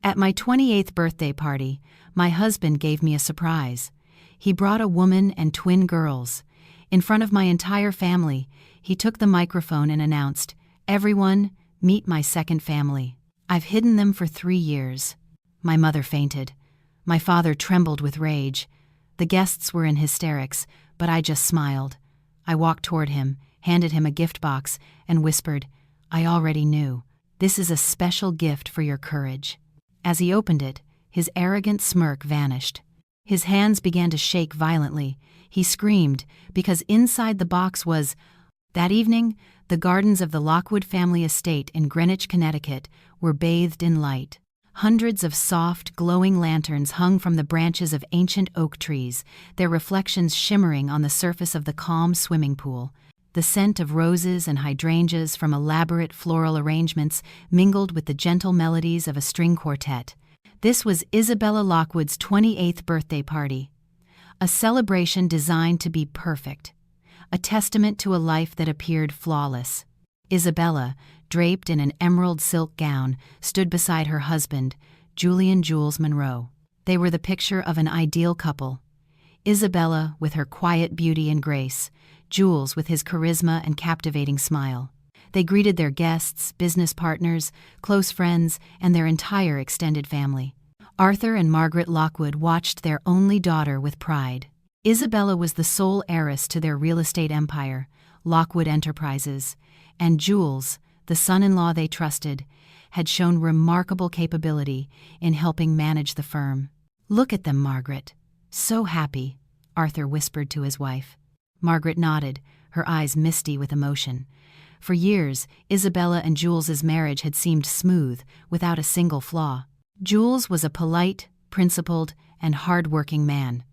At my 28th birthday party, my husband gave me a surprise. He brought a woman and twin girls. In front of my entire family, he took the microphone and announced, "Everyone, meet my second family. I've hidden them for 3 years." My mother fainted. My father trembled with rage. The guests were in hysterics, but I just smiled. I walked toward him, handed him a gift box, and whispered, "I already knew. This is a special gift for your courage." As he opened it, his arrogant smirk vanished. His hands began to shake violently. He screamed, because inside the box was... That evening, the gardens of the Lockwood family estate in Greenwich, Connecticut, were bathed in light. Hundreds of soft, glowing lanterns hung from the branches of ancient oak trees, their reflections shimmering on the surface of the calm swimming pool. The scent of roses and hydrangeas from elaborate floral arrangements mingled with the gentle melodies of a string quartet. This was Isabella Lockwood's 28th birthday party. A celebration designed to be perfect. A testament to a life that appeared flawless. Isabella, draped in an emerald silk gown, stood beside her husband, Julian Jules Monroe. They were the picture of an ideal couple. Isabella with her quiet beauty and grace, Jules with his charisma and captivating smile. They greeted their guests, business partners, close friends, and their entire extended family. Arthur and Margaret Lockwood watched their only daughter with pride. Isabella was the sole heiress to their real estate empire, Lockwood Enterprises, and Jules, the son-in-law they trusted, had shown remarkable capability in helping manage the firm. "Look at them, Margaret. So happy," Arthur whispered to his wife. Margaret nodded, her eyes misty with emotion. For years, Isabella and Jules's marriage had seemed smooth, without a single flaw. Jules was a polite, principled, and hard-working man.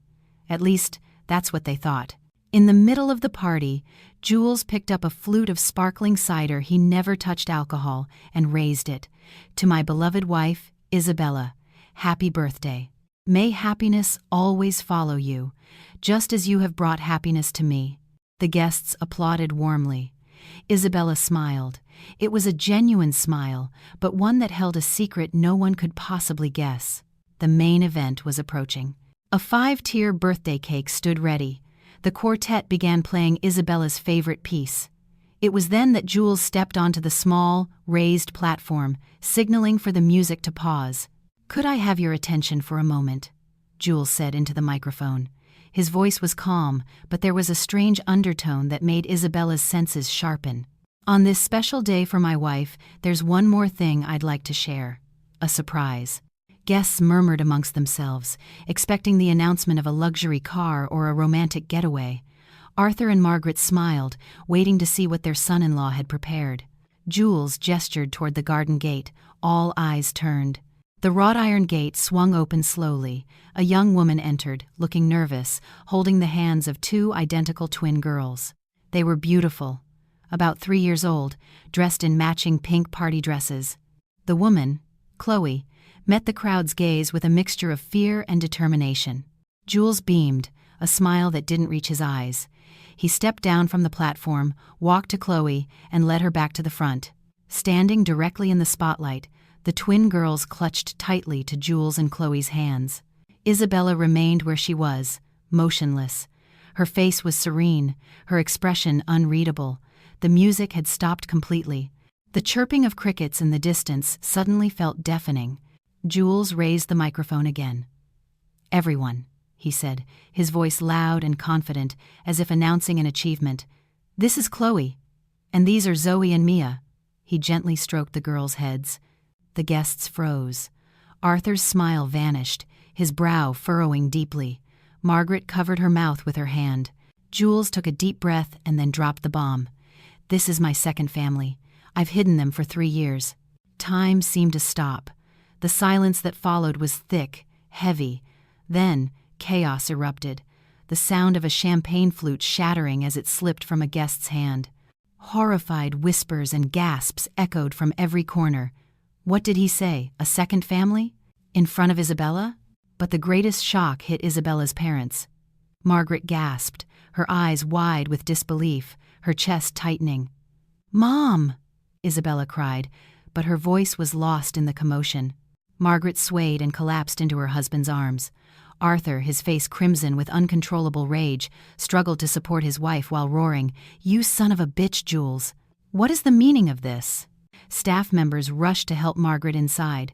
At least, that's what they thought. In the middle of the party, Jules picked up a flute of sparkling cider. He never touched alcohol, and raised it. "To my beloved wife, Isabella, happy birthday. May happiness always follow you, just as you have brought happiness to me." The guests applauded warmly. Isabella smiled. It was a genuine smile, but one that held a secret no one could possibly guess. The main event was approaching. A 5-tier birthday cake stood ready. The quartet began playing Isabella's favorite piece. It was then that Jules stepped onto the small, raised platform, signaling for the music to pause. "Could I have your attention for a moment?" Jules said into the microphone. His voice was calm, but there was a strange undertone that made Isabella's senses sharpen. "On this special day for my wife, there's one more thing I'd like to share. A surprise." Guests murmured amongst themselves, expecting the announcement of a luxury car or a romantic getaway. Arthur and Margaret smiled, waiting to see what their son-in-law had prepared. Jules gestured toward the garden gate, all eyes turned. The wrought-iron gate swung open slowly. A young woman entered, looking nervous, holding the hands of 2 identical twin girls. They were beautiful, about 3 years old, dressed in matching pink party dresses. The woman, Chloe, met the crowd's gaze with a mixture of fear and determination. Jules beamed, a smile that didn't reach his eyes. He stepped down from the platform, walked to Chloe, and led her back to the front. Standing directly in the spotlight, the twin girls clutched tightly to Jules and Chloe's hands. Isabella remained where she was, motionless. Her face was serene, her expression unreadable. The music had stopped completely. The chirping of crickets in the distance suddenly felt deafening. Jules raised the microphone again. "Everyone," he said, his voice loud and confident, as if announcing an achievement. "This is Chloe, and these are Zoe and Mia." He gently stroked the girls' heads. The guests froze. Arthur's smile vanished, his brow furrowing deeply. Margaret covered her mouth with her hand. Jules took a deep breath and then dropped the bomb. "This is my second family. I've hidden them for 3 years." Time seemed to stop. The silence that followed was thick, heavy. Then, chaos erupted, the sound of a champagne flute shattering as it slipped from a guest's hand. Horrified whispers and gasps echoed from every corner. What did he say? A second family? In front of Isabella? But the greatest shock hit Isabella's parents. Margaret gasped, her eyes wide with disbelief, her chest tightening. "Mom!" Isabella cried, but her voice was lost in the commotion. Margaret swayed and collapsed into her husband's arms. Arthur, his face crimson with uncontrollable rage, struggled to support his wife while roaring, "You son of a bitch, Jules! What is the meaning of this?" Staff members rushed to help Margaret inside.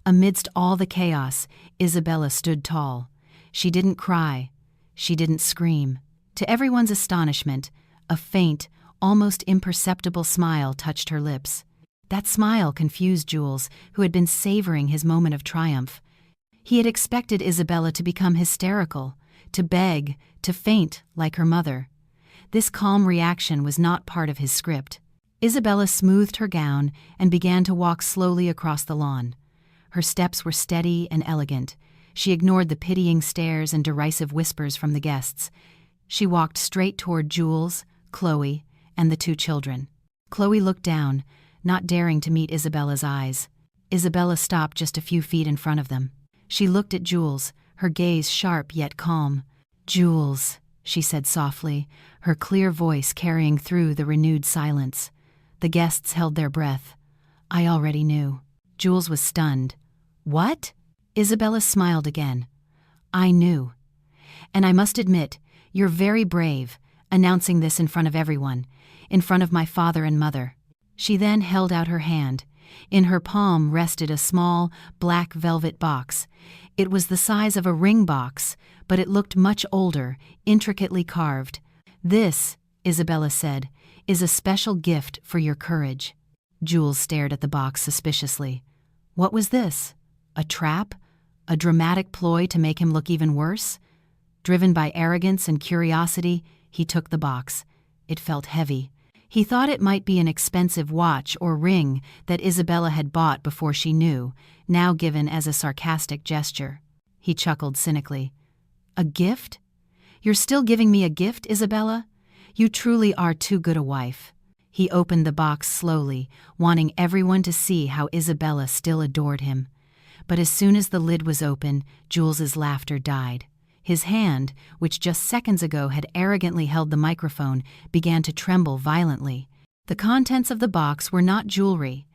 Amidst all the chaos, Isabella stood tall. She didn't cry. She didn't scream. To everyone's astonishment, a faint, almost imperceptible smile touched her lips. That smile confused Jules, who had been savoring his moment of triumph. He had expected Isabella to become hysterical, to beg, to faint like her mother. This calm reaction was not part of his script. Isabella smoothed her gown and began to walk slowly across the lawn. Her steps were steady and elegant. She ignored the pitying stares and derisive whispers from the guests. She walked straight toward Jules, Chloe, and the two children. Chloe looked down, not daring to meet Isabella's eyes. Isabella stopped just a few feet in front of them. She looked at Jules, her gaze sharp yet calm. "Jules," she said softly, her clear voice carrying through the renewed silence. The guests held their breath. "I already knew." Jules was stunned. "What?" Isabella smiled again. "I knew. And I must admit, you're very brave, announcing this in front of everyone, in front of my father and mother." She then held out her hand. In her palm rested a small, black velvet box. It was the size of a ring box, but it looked much older, intricately carved. "This," Isabella said, "is a special gift for your courage." Jules stared at the box suspiciously. What was this? A trap? A dramatic ploy to make him look even worse? Driven by arrogance and curiosity, he took the box. It felt heavy. He thought it might be an expensive watch or ring that Isabella had bought before she knew, now given as a sarcastic gesture. He chuckled cynically. "A gift? You're still giving me a gift, Isabella? You truly are too good a wife." He opened the box slowly, wanting everyone to see how Isabella still adored him. But as soon as the lid was open, Jules's laughter died. His hand, which just seconds ago had arrogantly held the microphone, began to tremble violently. The contents of the box were not jewelry.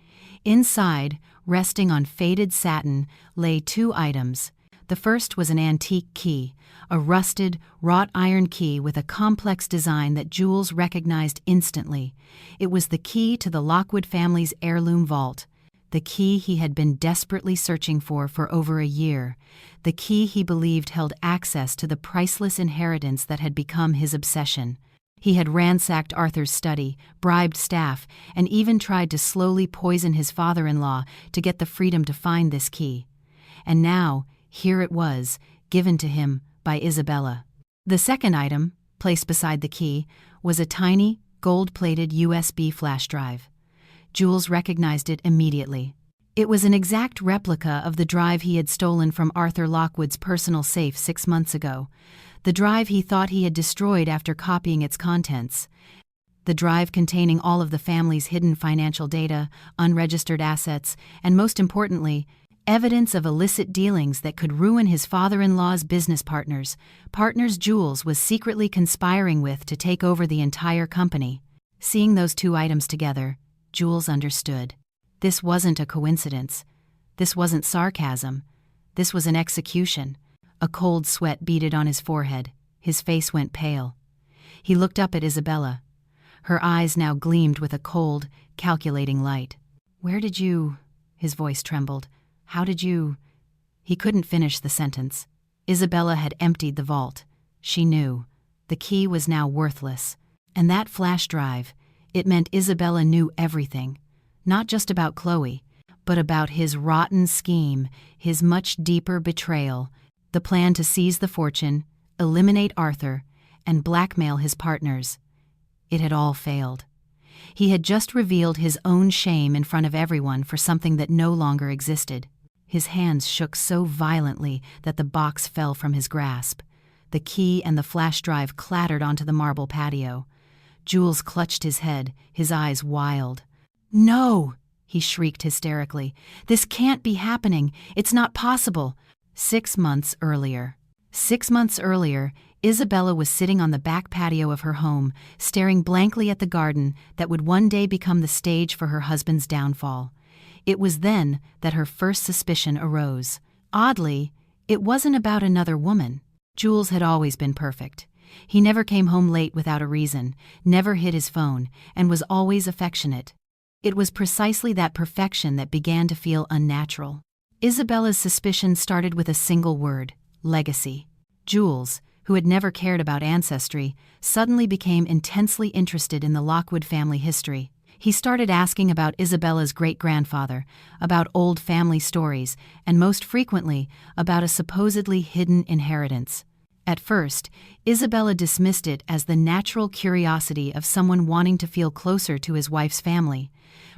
Inside, resting on faded satin, lay two items. The first was an antique key, a rusted, wrought iron key with a complex design that Jules recognized instantly. It was the key to the Lockwood family's heirloom vault. The key he had been desperately searching for over a year. The key he believed held access to the priceless inheritance that had become his obsession. He had ransacked Arthur's study, bribed staff, and even tried to slowly poison his father-in-law to get the freedom to find this key. And now, here it was, given to him by Isabella. The second item, placed beside the key, was a tiny, gold-plated USB flash drive. Jules recognized it immediately. It was an exact replica of the drive he had stolen from Arthur Lockwood's personal safe 6 months ago, the drive he thought he had destroyed after copying its contents. The drive containing all of the family's hidden financial data, unregistered assets, and most importantly, evidence of illicit dealings that could ruin his father-in-law's business partners Jules was secretly conspiring with to take over the entire company. Seeing those two items together, Jules understood. This wasn't a coincidence. This wasn't sarcasm. This was an execution. A cold sweat beaded on his forehead. His face went pale. He looked up at Isabella. Her eyes now gleamed with a cold, calculating light. "Where did you—" His voice trembled. "How did you—" He couldn't finish the sentence. Isabella had emptied the vault. She knew. The key was now worthless. And that flash drive, it meant Isabella knew everything. Not just about Chloe, but about his rotten scheme, his much deeper betrayal, the plan to seize the fortune, eliminate Arthur, and blackmail his partners. It had all failed. He had just revealed his own shame in front of everyone for something that no longer existed. His hands shook so violently that the box fell from his grasp. The key and the flash drive clattered onto the marble patio. Jules clutched his head, his eyes wild. "No!" he shrieked hysterically. "This can't be happening. It's not possible." 6 months earlier. 6 months earlier, Isabella was sitting on the back patio of her home, staring blankly at the garden that would one day become the stage for her husband's downfall. It was then that her first suspicion arose. Oddly, it wasn't about another woman. Jules had always been perfect. He never came home late without a reason, never hid his phone, and was always affectionate. It was precisely that perfection that began to feel unnatural. Isabella's suspicion started with a single word: legacy. Jules, who had never cared about ancestry, suddenly became intensely interested in the Lockwood family history. He started asking about Isabella's great-grandfather, about old family stories, and most frequently, about a supposedly hidden inheritance. At first, Isabella dismissed it as the natural curiosity of someone wanting to feel closer to his wife's family.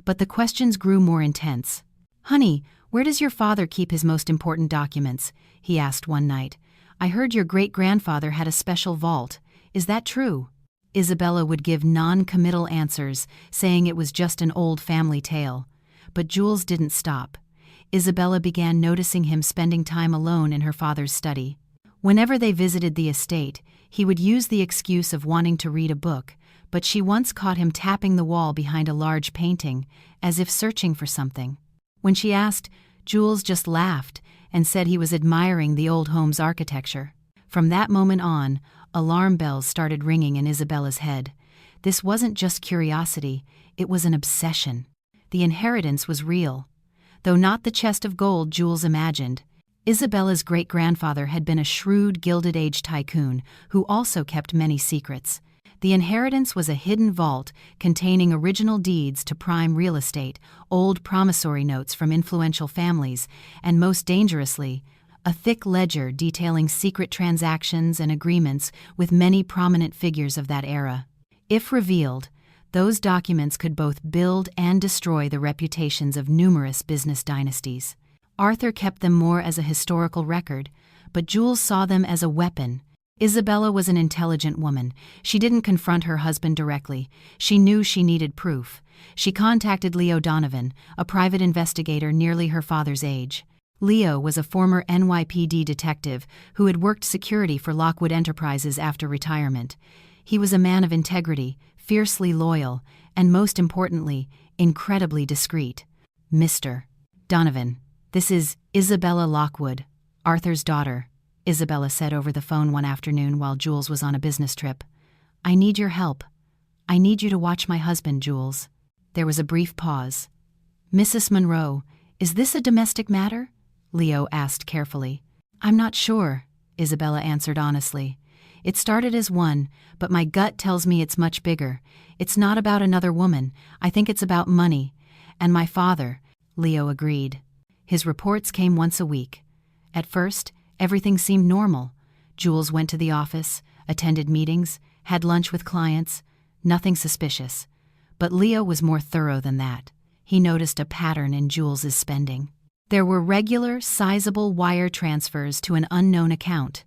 But the questions grew more intense. "Honey, where does your father keep his most important documents?" he asked one night. "I heard your great-grandfather had a special vault. Is that true?" Isabella would give non-committal answers, saying it was just an old family tale. But Jules didn't stop. Isabella began noticing him spending time alone in her father's study. Whenever they visited the estate, he would use the excuse of wanting to read a book, but she once caught him tapping the wall behind a large painting, as if searching for something. When she asked, Jules just laughed and said he was admiring the old home's architecture. From that moment on, alarm bells started ringing in Isabella's head. This wasn't just curiosity, it was an obsession. The inheritance was real. Though not the chest of gold Jules imagined, Isabella's great-grandfather had been a shrewd Gilded Age tycoon who also kept many secrets. The inheritance was a hidden vault containing original deeds to prime real estate, old promissory notes from influential families, and most dangerously, a thick ledger detailing secret transactions and agreements with many prominent figures of that era. If revealed, those documents could both build and destroy the reputations of numerous business dynasties. Arthur kept them more as a historical record, but Jules saw them as a weapon. Isabella was an intelligent woman. She didn't confront her husband directly. She knew she needed proof. She contacted Leo Donovan, a private investigator nearly her father's age. Leo was a former NYPD detective who had worked security for Lockwood Enterprises after retirement. He was a man of integrity, fiercely loyal, and most importantly, incredibly discreet. "Mr. Donovan, this is Isabella Lockwood, Arthur's daughter," Isabella said over the phone one afternoon while Jules was on a business trip. "I need your help. I need you to watch my husband, Jules." There was a brief pause. "Mrs. Monroe, is this a domestic matter?" Leo asked carefully. "I'm not sure," Isabella answered honestly. "It started as one, but my gut tells me it's much bigger. It's not about another woman. I think it's about money. And my father," Leo agreed. His reports came once a week. At first, everything seemed normal. Jules went to the office, attended meetings, had lunch with clients. Nothing suspicious. But Leo was more thorough than that. He noticed a pattern in Jules's spending. There were regular, sizable wire transfers to an unknown account.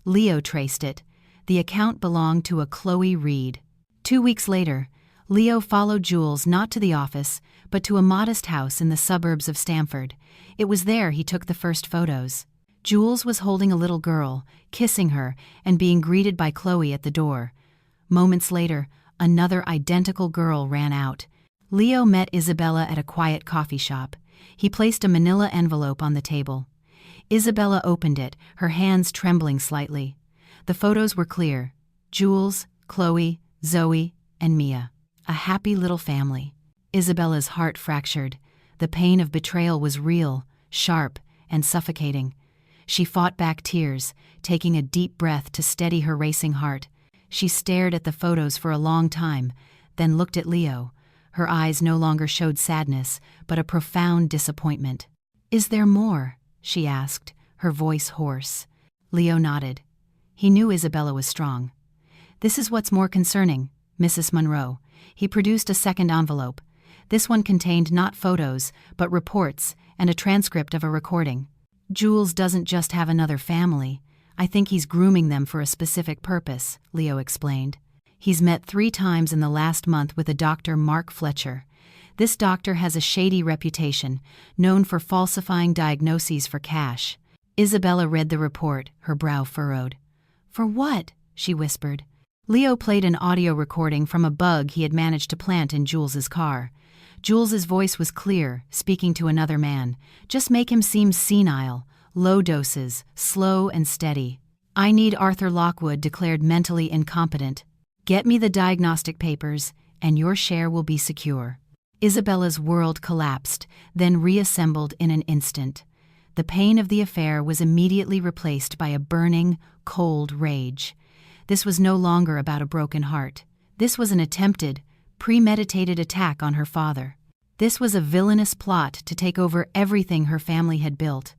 Leo traced it. The account belonged to a Chloe Reed. 2 weeks later, Leo followed Jules not to the office, but to a modest house in the suburbs of Stamford. It was there he took the first photos. Jules was holding a little girl, kissing her, and being greeted by Chloe at the door. Moments later, another identical girl ran out. Leo met Isabella at a quiet coffee shop. He placed a manila envelope on the table. Isabella opened it, her hands trembling slightly. The photos were clear: Jules, Chloe, Zoe, and Mia. A happy little family. Isabella's heart fractured. The pain of betrayal was real, sharp, and suffocating. She fought back tears, taking a deep breath to steady her racing heart. She stared at the photos for a long time, then looked at Leo. Her eyes no longer showed sadness, but a profound disappointment. "Is there more?" she asked, her voice hoarse. Leo nodded. He knew Isabella was strong. "This is what's more concerning, Mrs. Monroe." He produced a second envelope. This one contained not photos, but reports and a transcript of a recording. "Jules doesn't just have another family. I think he's grooming them for a specific purpose," Leo explained. "He's met 3 times in the last month with a Dr. Mark Fletcher. This doctor has a shady reputation, known for falsifying diagnoses for cash." Isabella read the report, her brow furrowed. "For what?" she whispered. Leo played an audio recording from a bug he had managed to plant in Jules's car. Jules's voice was clear, speaking to another man. Just make him seem senile. Low doses, slow and steady. I need Arthur Lockwood declared mentally incompetent. Get me the diagnostic papers, and your share will be secure. Isabella's world collapsed, then reassembled in an instant. The pain of the affair was immediately replaced by a burning, cold rage. This was no longer about a broken heart. This was an attempted, premeditated attack on her father. This was a villainous plot to take over everything her family had built.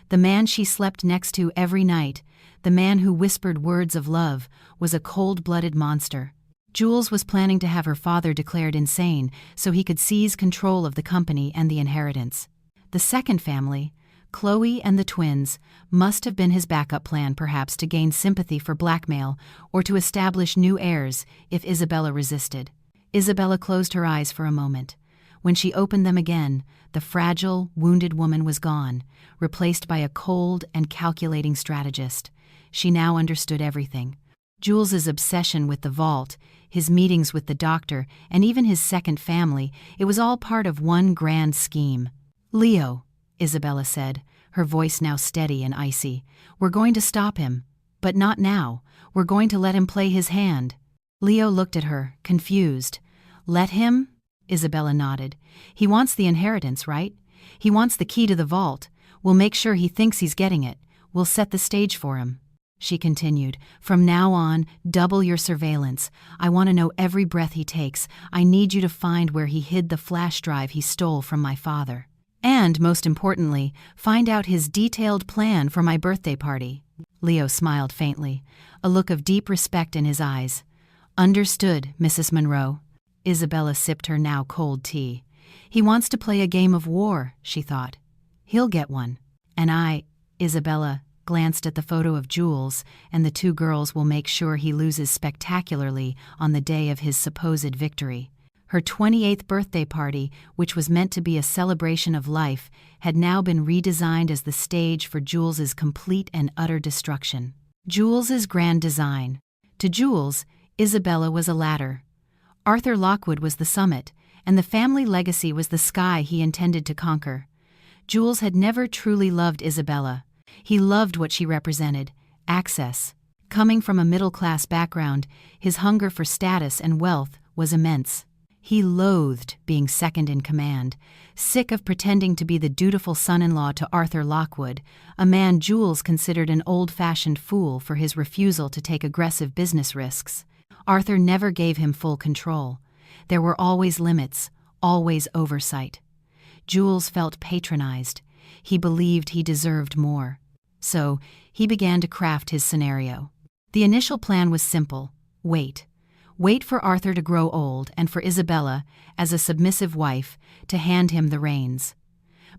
The man she slept next to every night, the man who whispered words of love, was a cold-blooded monster. Jules was planning to have her father declared insane so he could seize control of the company and the inheritance. The second family, Chloe and the twins, must have been his backup plan, perhaps to gain sympathy for blackmail or to establish new heirs if Isabella resisted. Isabella closed her eyes for a moment. When she opened them again, the fragile, wounded woman was gone, replaced by a cold and calculating strategist. She now understood everything. Jules's obsession with the vault, his meetings with the doctor, and even his second family, it was all part of one grand scheme. "Leo," Isabella said, her voice now steady and icy, "we're going to stop him. But not now. We're going to let him play his hand." Leo looked at her, confused. "Let him?" Isabella nodded. "He wants the inheritance, right? He wants the key to the vault. We'll make sure he thinks he's getting it. We'll set the stage for him." She continued, "From now on, double your surveillance. I want to know every breath he takes. I need you to find where he hid the flash drive he stole from my father. And, most importantly, find out his detailed plan for my birthday party." Leo smiled faintly, a look of deep respect in his eyes. "Understood, Mrs. Monroe." Isabella sipped her now cold tea. "He wants to play a game of war," she thought. "He'll get one. And Isabella glanced at the photo of Jules, and the two girls will make sure he loses spectacularly on the day of his supposed victory. Her 28th birthday party, which was meant to be a celebration of life, had now been redesigned as the stage for Jules's complete and utter destruction. Jules's grand design. To Jules, Isabella was a ladder. Arthur Lockwood was the summit, and the family legacy was the sky he intended to conquer. Jules had never truly loved Isabella. He loved what she represented, access. Coming from a middle-class background, his hunger for status and wealth was immense. He loathed being second in command, sick of pretending to be the dutiful son-in-law to Arthur Lockwood, a man Jules considered an old-fashioned fool for his refusal to take aggressive business risks. Arthur never gave him full control. There were always limits, always oversight. Jules felt patronized. He believed he deserved more. So, he began to craft his scenario. The initial plan was simple: wait. Wait for Arthur to grow old and for Isabella, as a submissive wife, to hand him the reins.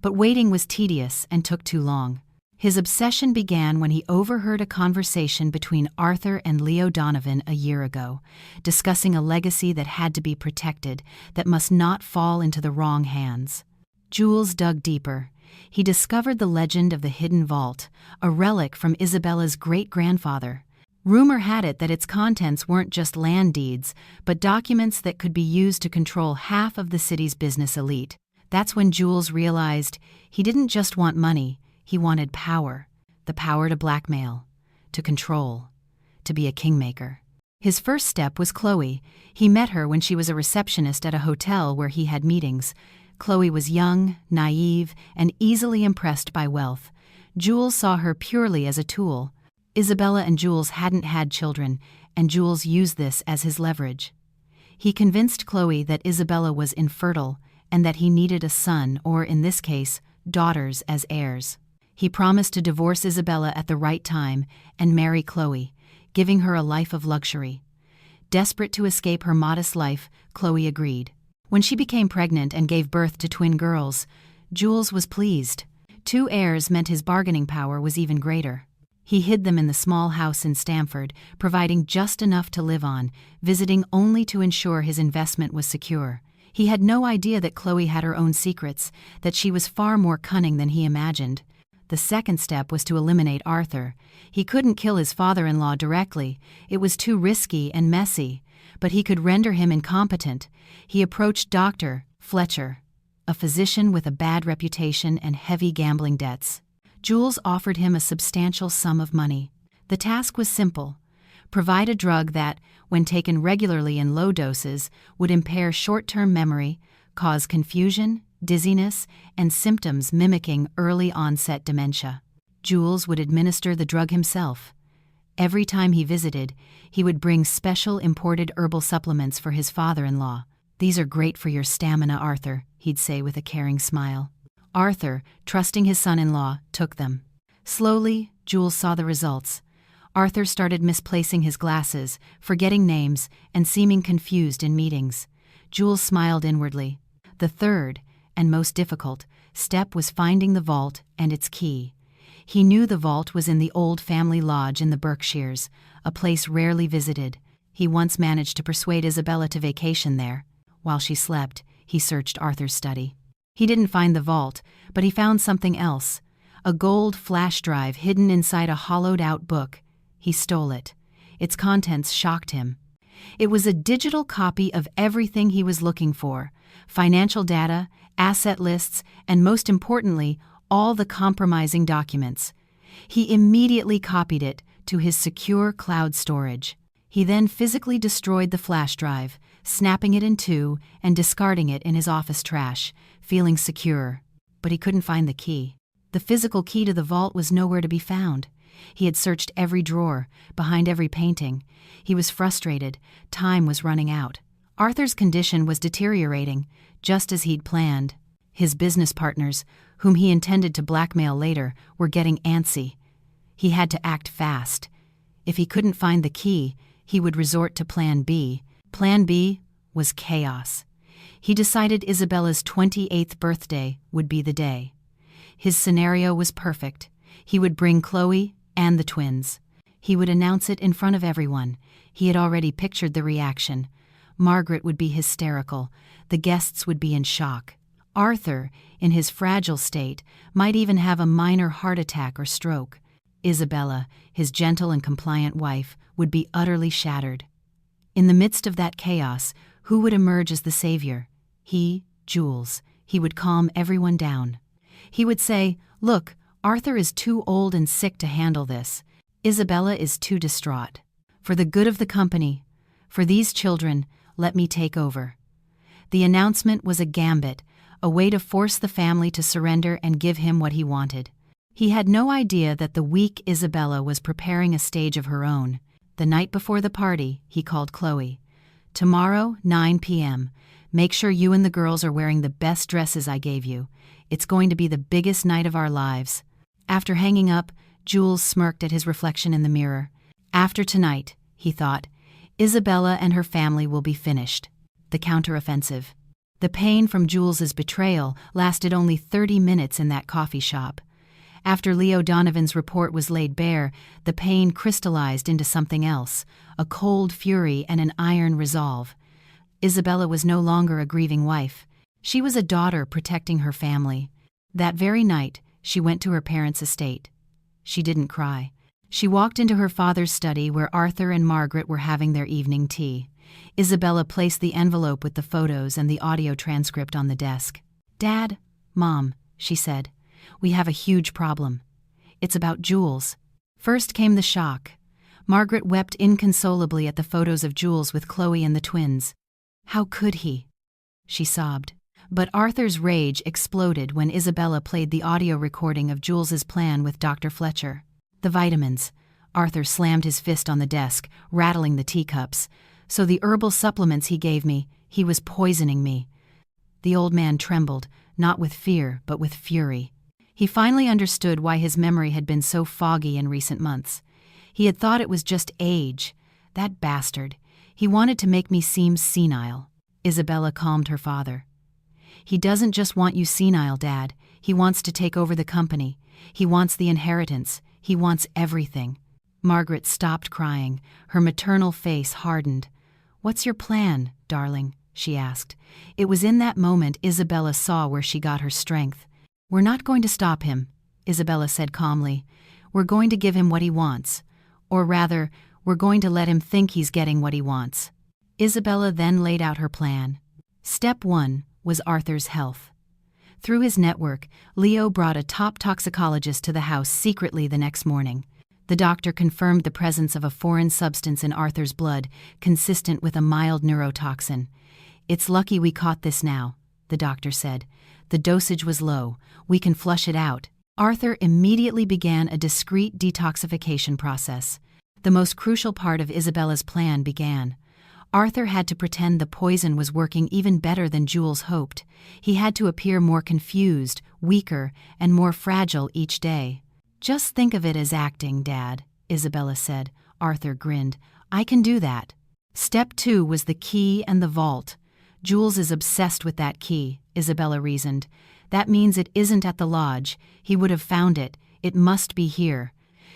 But waiting was tedious and took too long. His obsession began when he overheard a conversation between Arthur and Leo Donovan a year ago, discussing a legacy that had to be protected, that must not fall into the wrong hands. Jules dug deeper. He discovered the legend of the hidden vault, a relic from Isabella's great-grandfather. Rumor had it that its contents weren't just land deeds, but documents that could be used to control half of the city's business elite. That's when Jules realized he didn't just want money, he wanted power. The power to blackmail, to control, to be a kingmaker. His first step was Chloe. He met her when she was a receptionist at a hotel where he had meetings. Chloe was young, naive, and easily impressed by wealth. Jules saw her purely as a tool. Isabella and Jules hadn't had children, and Jules used this as his leverage. He convinced Chloe that Isabella was infertile and that he needed a son, or in this case, daughters, as heirs. He promised to divorce Isabella at the right time and marry Chloe, giving her a life of luxury. Desperate to escape her modest life, Chloe agreed. When she became pregnant and gave birth to twin girls, Jules was pleased. 2 heirs meant his bargaining power was even greater. He hid them in the small house in Stamford, providing just enough to live on, visiting only to ensure his investment was secure. He had no idea that Chloe had her own secrets, that she was far more cunning than he imagined. The second step was to eliminate Arthur. He couldn't kill his father-in-law directly, it was too risky and messy, but he could render him incompetent. He approached Dr. Fletcher, a physician with a bad reputation and heavy gambling debts. Jules offered him a substantial sum of money. The task was simple: provide a drug that, when taken regularly in low doses, would impair short-term memory, cause confusion, dizziness, and symptoms mimicking early-onset dementia. Jules would administer the drug himself. Every time he visited, he would bring special imported herbal supplements for his father-in-law. "These are great for your stamina, Arthur," he'd say with a caring smile. Arthur, trusting his son-in-law, took them. Slowly, Jules saw the results. Arthur started misplacing his glasses, forgetting names, and seeming confused in meetings. Jules smiled inwardly. The third, and most difficult, step was finding the vault and its key. He knew the vault was in the old family lodge in the Berkshires, a place rarely visited. He once managed to persuade Isabella to vacation there. While she slept, he searched Arthur's study. He didn't find the vault, but he found something else: a gold flash drive hidden inside a hollowed-out book. He stole it. Its contents shocked him. It was a digital copy of everything he was looking for: financial data, asset lists, and most importantly, all the compromising documents. He immediately copied it to his secure cloud storage. He then physically destroyed the flash drive, snapping it in two and discarding it in his office trash, feeling secure. But he couldn't find the key. The physical key to the vault was nowhere to be found. He had searched every drawer, behind every painting. He was frustrated. Time was running out. Arthur's condition was deteriorating, just as he'd planned. His business partners, whom he intended to blackmail later, were getting antsy. He had to act fast. If he couldn't find the key, he would resort to Plan B. Plan B was chaos. He decided Isabella's 28th birthday would be the day. His scenario was perfect. He would bring Chloe and the twins. He would announce it in front of everyone. He had already pictured the reaction. Margaret would be hysterical. The guests would be in shock. Arthur, in his fragile state, might even have a minor heart attack or stroke. Isabella, his gentle and compliant wife, would be utterly shattered. In the midst of that chaos, who would emerge as the savior? He, Jules. He would calm everyone down. He would say, "Look, Arthur is too old and sick to handle this. Isabella is too distraught. For the good of the company, for these children, let me take over." The announcement was a gambit, a way to force the family to surrender and give him what he wanted. He had no idea that the weak Isabella was preparing a stage of her own. The night before the party, he called Chloe. "Tomorrow, 9 p.m. Make sure you and the girls are wearing the best dresses I gave you. It's going to be the biggest night of our lives." After hanging up, Jules smirked at his reflection in the mirror. After tonight, he thought, Isabella and her family will be finished. The counteroffensive. The pain from Jules's betrayal lasted only 30 minutes in that coffee shop. After Leo Donovan's report was laid bare, the pain crystallized into something else, a cold fury and an iron resolve. Isabella was no longer a grieving wife. She was a daughter protecting her family. That very night, she went to her parents' estate. She didn't cry. She walked into her father's study where Arthur and Margaret were having their evening tea. Isabella placed the envelope with the photos and the audio transcript on the desk. "Dad, Mom," she said, "we have a huge problem. It's about Jules." First came the shock. Margaret wept inconsolably at the photos of Jules with Chloe and the twins. "How could he?" she sobbed. But Arthur's rage exploded when Isabella played the audio recording of Jules's plan with Dr. Fletcher. "The vitamins." Arthur slammed his fist on the desk, rattling the teacups. "So the herbal supplements he gave me, he was poisoning me." The old man trembled, not with fear, but with fury. He finally understood why his memory had been so foggy in recent months. He had thought it was just age. That bastard. He wanted to make me seem senile. Isabella calmed her father. "He doesn't just want you senile, Dad. He wants to take over the company. He wants the inheritance. He wants everything." Margaret stopped crying. Her maternal face hardened. "What's your plan, darling?" she asked. It was in that moment Isabella saw where she got her strength. "We're not going to stop him. Isabella said calmly. "We're going to give him what he wants. Or rather, we're going to let him think he's getting what he wants." Isabella then laid out her plan. Step 1 was Arthur's health. Through his network, Leo brought a top toxicologist to the house secretly the next morning. The doctor confirmed the presence of a foreign substance in Arthur's blood, consistent with a mild neurotoxin. "It's lucky we caught this now," the doctor said. "The dosage was low. We can flush it out." Arthur immediately began a discreet detoxification process. The most crucial part of Isabella's plan began. Arthur had to pretend the poison was working even better than Jules hoped. He had to appear more confused, weaker, and more fragile each day. "Just think of it as acting, Dad," Isabella said. Arthur grinned. "I can do that." Step 2 was the key and the vault. "Jules is obsessed with that key," Isabella reasoned. "That means it isn't at the lodge. He would have found it. It must be here."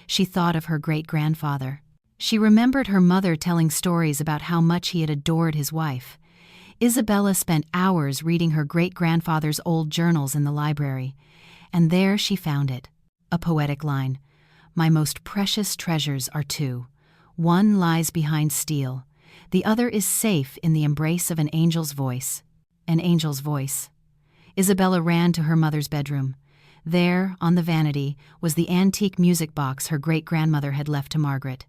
She thought of her great-grandfather. She remembered her mother telling stories about how much he had adored his wife. Isabella spent hours reading her great-grandfather's old journals in the library. And there she found it. A poetic line. "My most precious treasures are two. One lies behind steel. The other is safe in the embrace of an angel's voice." An angel's voice. Isabella ran to her mother's bedroom. There, on the vanity, was the antique music box her great-grandmother had left to Margaret.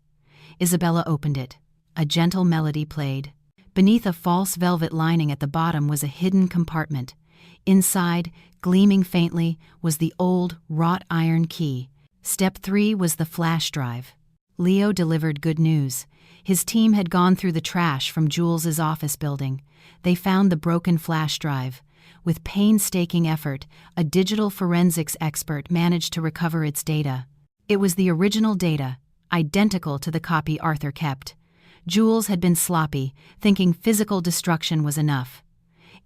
Isabella opened it. A gentle melody played. Beneath a false velvet lining at the bottom was a hidden compartment. Inside, gleaming faintly, was the old, wrought-iron key. Step 3 was the flash drive. Leo delivered good news. His team had gone through the trash from Jules's office building. They found the broken flash drive. With painstaking effort, a digital forensics expert managed to recover its data. It was the original data, identical to the copy Arthur kept. Jules had been sloppy, thinking physical destruction was enough.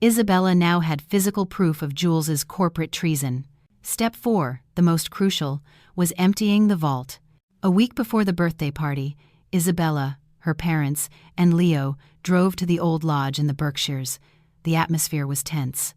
Isabella now had physical proof of Jules's corporate treason. Step 4, the most crucial, was emptying the vault. A week before the birthday party, Isabella, her parents, and Leo drove to the old lodge in the Berkshires. The atmosphere was tense.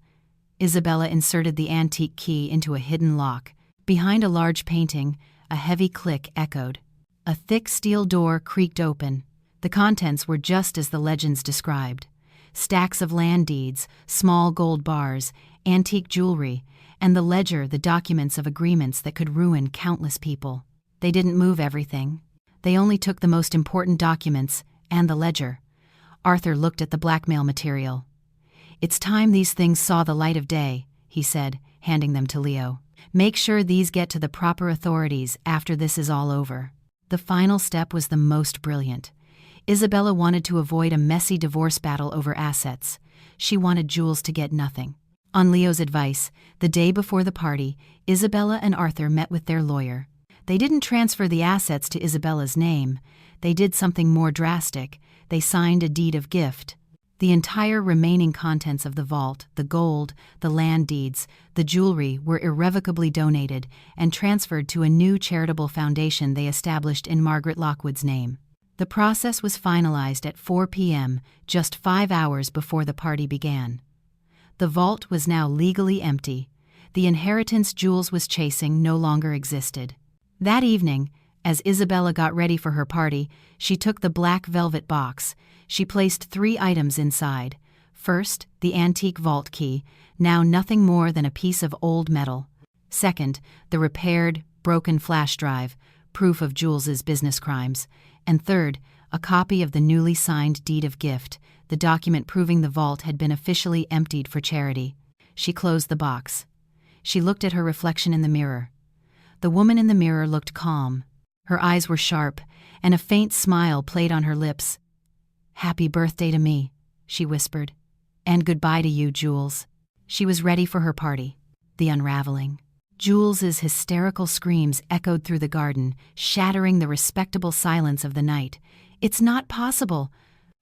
Isabella inserted the antique key into a hidden lock. Behind a large painting, a heavy click echoed. A thick steel door creaked open. The contents were just as the legends described. Stacks of land deeds, small gold bars, antique jewelry, and the ledger, the documents of agreements that could ruin countless people. They didn't move everything. They only took the most important documents and the ledger. Arthur looked at the blackmail material. "It's time these things saw the light of day," he said, handing them to Leo. "Make sure these get to the proper authorities after this is all over." The final step was the most brilliant. Isabella wanted to avoid a messy divorce battle over assets. She wanted Jules to get nothing. On Leo's advice, the day before the party, Isabella and Arthur met with their lawyer. They didn't transfer the assets to Isabella's name. They did something more drastic. They signed a deed of gift. The entire remaining contents of the vault, the gold, the land deeds, the jewelry were irrevocably donated and transferred to a new charitable foundation they established in Margaret Lockwood's name. The process was finalized at 4 p.m., just 5 hours before the party began. The vault was now legally empty. The inheritance Jules was chasing no longer existed. That evening, as Isabella got ready for her party, she took the black velvet box. She placed 3 items inside. First, the antique vault key, now nothing more than a piece of old metal. Second, the repaired, broken flash drive, proof of Jules's business crimes. And third, a copy of the newly signed deed of gift, the document proving the vault had been officially emptied for charity. She closed the box. She looked at her reflection in the mirror. The woman in the mirror looked calm. Her eyes were sharp, and a faint smile played on her lips. "Happy birthday to me," she whispered. "And goodbye to you, Jules." She was ready for her party. The unraveling. Jules's hysterical screams echoed through the garden, shattering the respectable silence of the night. "It's not possible,"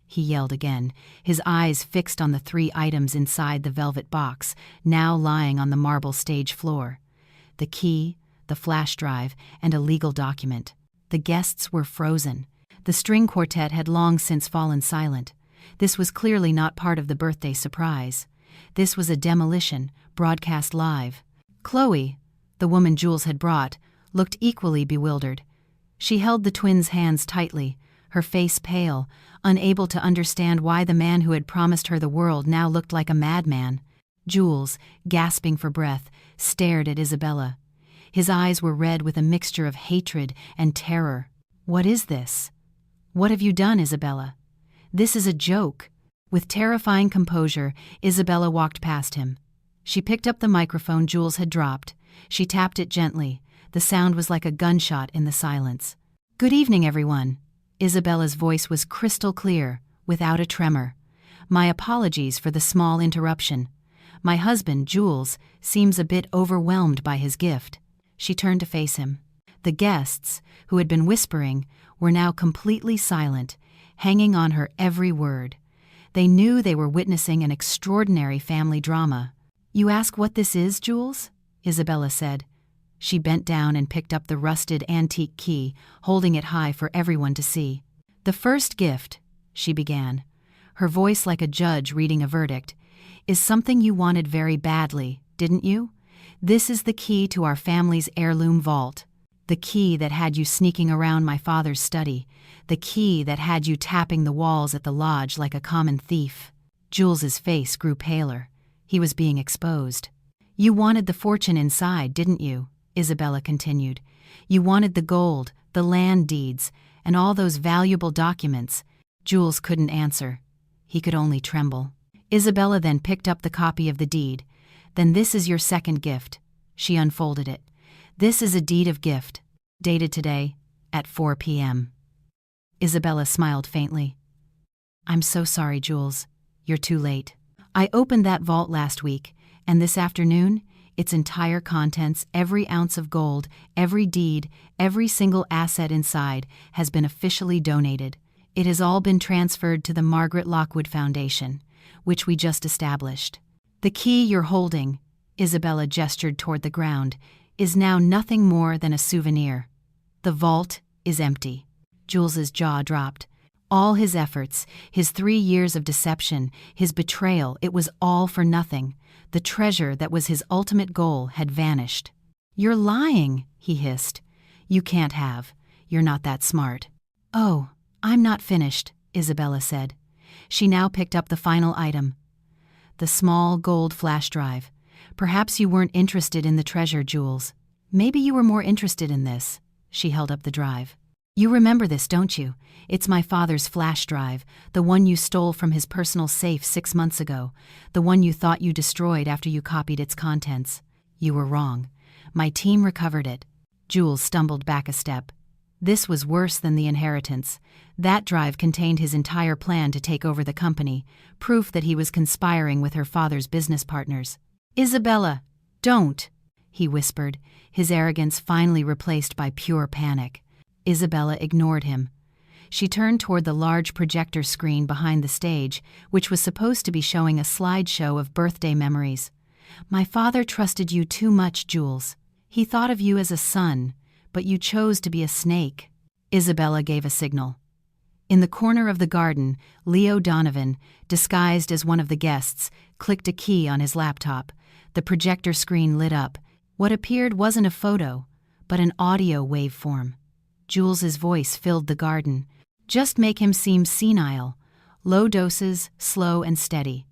he yelled again, his eyes fixed on the 3 items inside the velvet box, now lying on the marble stage floor. The key, the flash drive, and a legal document. The guests were frozen. The string quartet had long since fallen silent. This was clearly not part of the birthday surprise. This was a demolition, broadcast live. "Chloe," the woman Jules had brought, looked equally bewildered. She held the twins' hands tightly, her face pale, unable to understand why the man who had promised her the world now looked like a madman. Jules, gasping for breath, stared at Isabella. His eyes were red with a mixture of hatred and terror. "What is this? What have you done, Isabella? This is a joke." With terrifying composure, Isabella walked past him. She picked up the microphone Jules had dropped. She tapped it gently. The sound was like a gunshot in the silence. "Good evening, everyone." Isabella's voice was crystal clear, without a tremor. "My apologies for the small interruption. My husband, Jules, seems a bit overwhelmed by his gift." She turned to face him. The guests, who had been whispering, were now completely silent, hanging on her every word. They knew they were witnessing an extraordinary family drama. "You ask what this is, Jules?" Isabella said. She bent down and picked up the rusted antique key, holding it high for everyone to see. "The first gift," she began, her voice like a judge reading a verdict, "is something you wanted very badly, didn't you? This is the key to our family's heirloom vault. The key that had you sneaking around my father's study. The key that had you tapping the walls at the lodge like a common thief." Jules's face grew paler. He was being exposed. "You wanted the fortune inside, didn't you?" Isabella continued. "You wanted the gold, the land deeds, and all those valuable documents." Jules couldn't answer. He could only tremble. Isabella then picked up the copy of the deed. "Then this is your second gift." She unfolded it. "This is a deed of gift, dated today at 4 p.m. Isabella smiled faintly. "I'm so sorry, Jules. You're too late. I opened that vault last week, and this afternoon, its entire contents, every ounce of gold, every deed, every single asset inside, has been officially donated. It has all been transferred to the Margaret Lockwood Foundation, which we just established. The key you're holding," Isabella gestured toward the ground, "is now nothing more than a souvenir. The vault is empty." Jules's jaw dropped. All his efforts, his 3 years of deception, his betrayal, it was all for nothing. The treasure that was his ultimate goal had vanished. "You're lying," he hissed. "You can't have. You're not that smart." "Oh, I'm not finished," Isabella said. She now picked up the final item. The small gold flash drive. "Perhaps you weren't interested in the treasure, Jules. Maybe you were more interested in this." She held up the drive. "You remember this, don't you? It's my father's flash drive, the one you stole from his personal safe 6 months ago, the one you thought you destroyed after you copied its contents. You were wrong. My team recovered it." Jules stumbled back a step. This was worse than the inheritance. That drive contained his entire plan to take over the company, proof that he was conspiring with her father's business partners. "Isabella, don't," he whispered, his arrogance finally replaced by pure panic. Isabella ignored him. She turned toward the large projector screen behind the stage, which was supposed to be showing a slideshow of birthday memories. "My father trusted you too much, Jules. He thought of you as a son, but you chose to be a snake." Isabella gave a signal. In the corner of the garden, Leo Donovan, disguised as one of the guests, clicked a key on his laptop. The projector screen lit up. What appeared wasn't a photo, but an audio waveform. Jules's voice filled the garden. "Just make him seem senile. Low doses, slow and steady."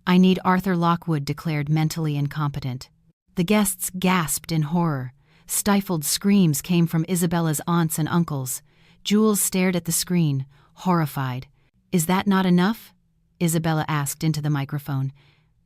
"I need Arthur Lockwood," declared mentally incompetent. The guests gasped in horror. Stifled screams came from Isabella's aunts and uncles. Jules stared at the screen, horrified. "Is that not enough?" Isabella asked into the microphone.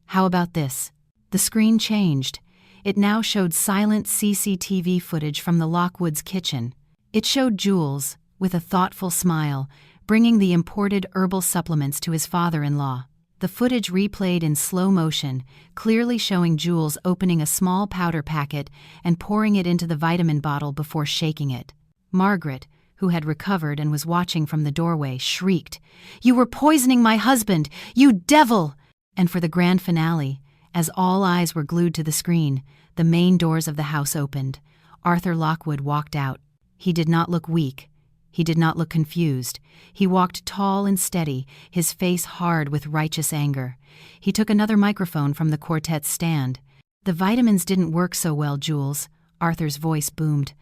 "How about this?" The screen changed. It now showed silent CCTV footage from the Lockwoods' kitchen. It showed Jules, with a thoughtful smile, bringing the imported herbal supplements to his father-in-law. The footage replayed in slow motion, clearly showing Jules opening a small powder packet and pouring it into the vitamin bottle before shaking it. Margaret, who had recovered and was watching from the doorway, shrieked, "You were poisoning my husband! You devil!" And for the grand finale, as all eyes were glued to the screen, the main doors of the house opened. Arthur Lockwood walked out. He did not look weak. He did not look confused. He walked tall and steady, his face hard with righteous anger. He took another microphone from the quartet's stand. "The vitamins didn't work so well, Jules. Arthur's voice boomed.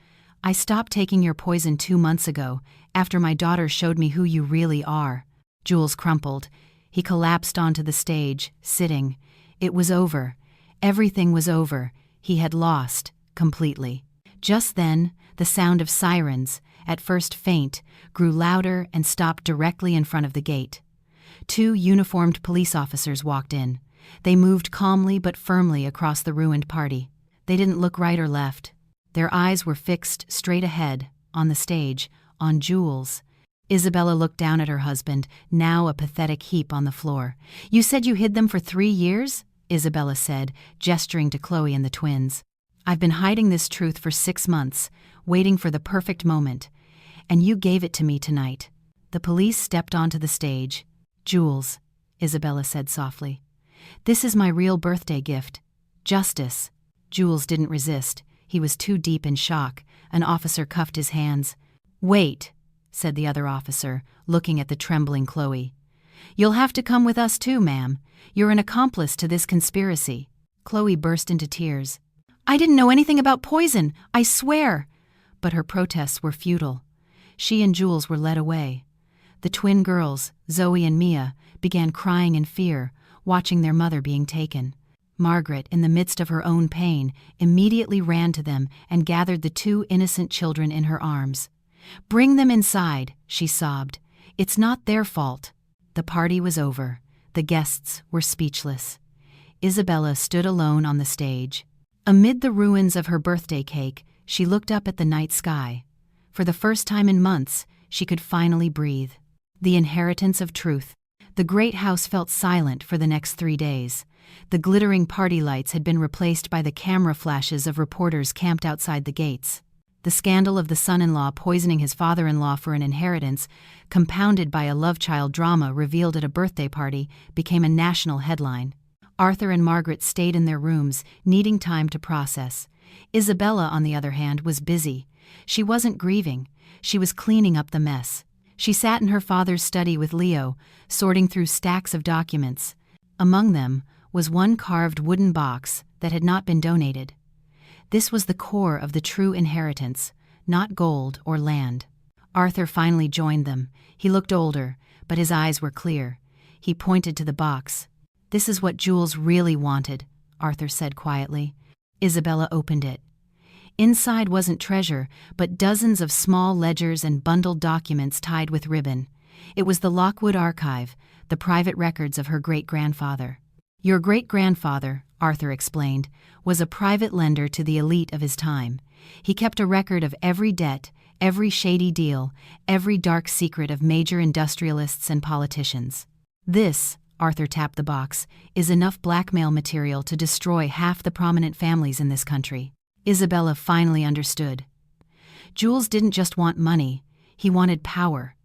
"I stopped taking your poison 2 months ago, after my daughter showed me who you really are." Jules crumpled. He collapsed onto the stage, sitting. It was over. Everything was over. He had lost, completely. Just then, the sound of sirens, at first faint, grew louder and stopped directly in front of the gate. 2 uniformed police officers walked in. They moved calmly but firmly across the ruined party. They didn't look right or left. Their eyes were fixed straight ahead, on the stage, on Jules. Isabella looked down at her husband, now a pathetic heap on the floor. "You said you hid them for 3 years?" Isabella said, gesturing to Chloe and the twins. "I've been hiding this truth for 6 months, waiting for the perfect moment. And you gave it to me tonight." The police stepped onto the stage. "Jules," Isabella said softly, "this is my real birthday gift. Justice." Jules didn't resist. He was too deep in shock. An officer cuffed his hands. "Wait," said the other officer, looking at the trembling Chloe. "You'll have to come with us too, ma'am. You're an accomplice to this conspiracy." Chloe burst into tears. "I didn't know anything about poison, I swear." But her protests were futile. She and Jules were led away. The twin girls, Zoe and Mia, began crying in fear, watching their mother being taken. Margaret, in the midst of her own pain, immediately ran to them and gathered the 2 innocent children in her arms. "Bring them inside," she sobbed. "It's not their fault." The party was over. The guests were speechless. Isabella stood alone on the stage. Amid the ruins of her birthday cake, she looked up at the night sky. For the first time in months, she could finally breathe. The inheritance of truth. The great house felt silent for the next 3 days. The glittering party lights had been replaced by the camera flashes of reporters camped outside the gates. The scandal of the son-in-law poisoning his father-in-law for an inheritance, compounded by a love-child drama revealed at a birthday party, became a national headline. Arthur and Margaret stayed in their rooms, needing time to process. Isabella, on the other hand, was busy. She wasn't grieving. She was cleaning up the mess. She sat in her father's study with Leo, sorting through stacks of documents. Among them was one carved wooden box that had not been donated. This was the core of the true inheritance, not gold or land. Arthur finally joined them. He looked older, but his eyes were clear. He pointed to the box. "This is what Jules really wanted," Arthur said quietly. Isabella opened it. Inside wasn't treasure, but dozens of small ledgers and bundled documents tied with ribbon. It was the Lockwood archive, the private records of her great-grandfather. "Your great-grandfather," Arthur explained, was a private lender to the elite of his time. He kept a record of every debt, every shady deal, every dark secret of major industrialists and politicians. "This," Arthur tapped the box, "is enough blackmail material to destroy half the prominent families in this country." Isabella finally understood. Jules didn't just want money, he wanted power.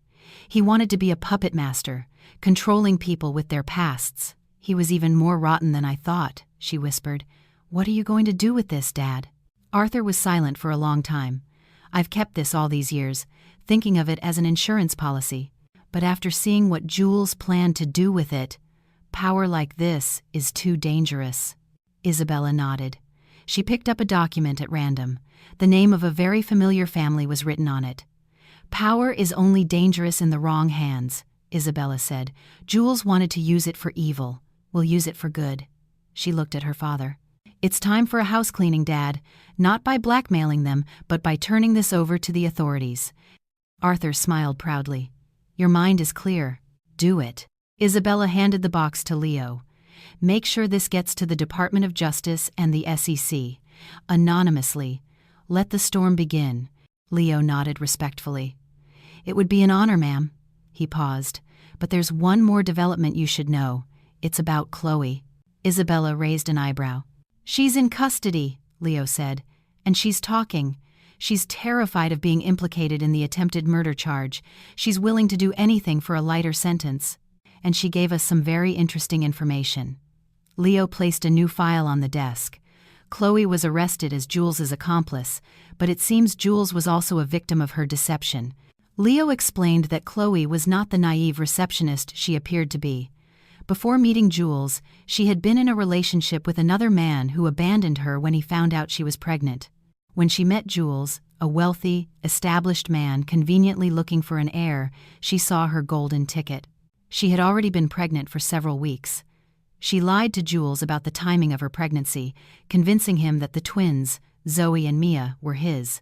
He wanted to be a puppet master, controlling people with their pasts. "He was even more rotten than I thought," she whispered. "What are you going to do with this, Dad?" Arthur was silent for a long time. "I've kept this all these years, thinking of it as an insurance policy. But after seeing what Jules planned to do with it, power like this is too dangerous." Isabella nodded. She picked up a document at random. The name of a very familiar family was written on it. "Power is only dangerous in the wrong hands," Isabella said. "Jules wanted to use it for evil. We'll use it for good." She looked at her father. "It's time for a house cleaning, Dad, not by blackmailing them, but by turning this over to the authorities." Arthur smiled proudly. "Your mind is clear. Do it." Isabella handed the box to Leo. "Make sure this gets to the Department of Justice and the SEC. Anonymously. Let the storm begin." Leo nodded respectfully. "It would be an honor, ma'am." He paused. "But there's one more development you should know. It's about Chloe." Isabella raised an eyebrow. "She's in custody," Leo said. "And she's talking. She's terrified of being implicated in the attempted murder charge. She's willing to do anything for a lighter sentence. And she gave us some very interesting information." Leo placed a new file on the desk. Chloe was arrested as Jules's accomplice, but it seems Jules was also a victim of her deception. Leo explained that Chloe was not the naive receptionist she appeared to be. Before meeting Jules, she had been in a relationship with another man who abandoned her when he found out she was pregnant. When she met Jules, a wealthy, established man conveniently looking for an heir, she saw her golden ticket. She had already been pregnant for several weeks. She lied to Jules about the timing of her pregnancy, convincing him that the twins, Zoe and Mia, were his.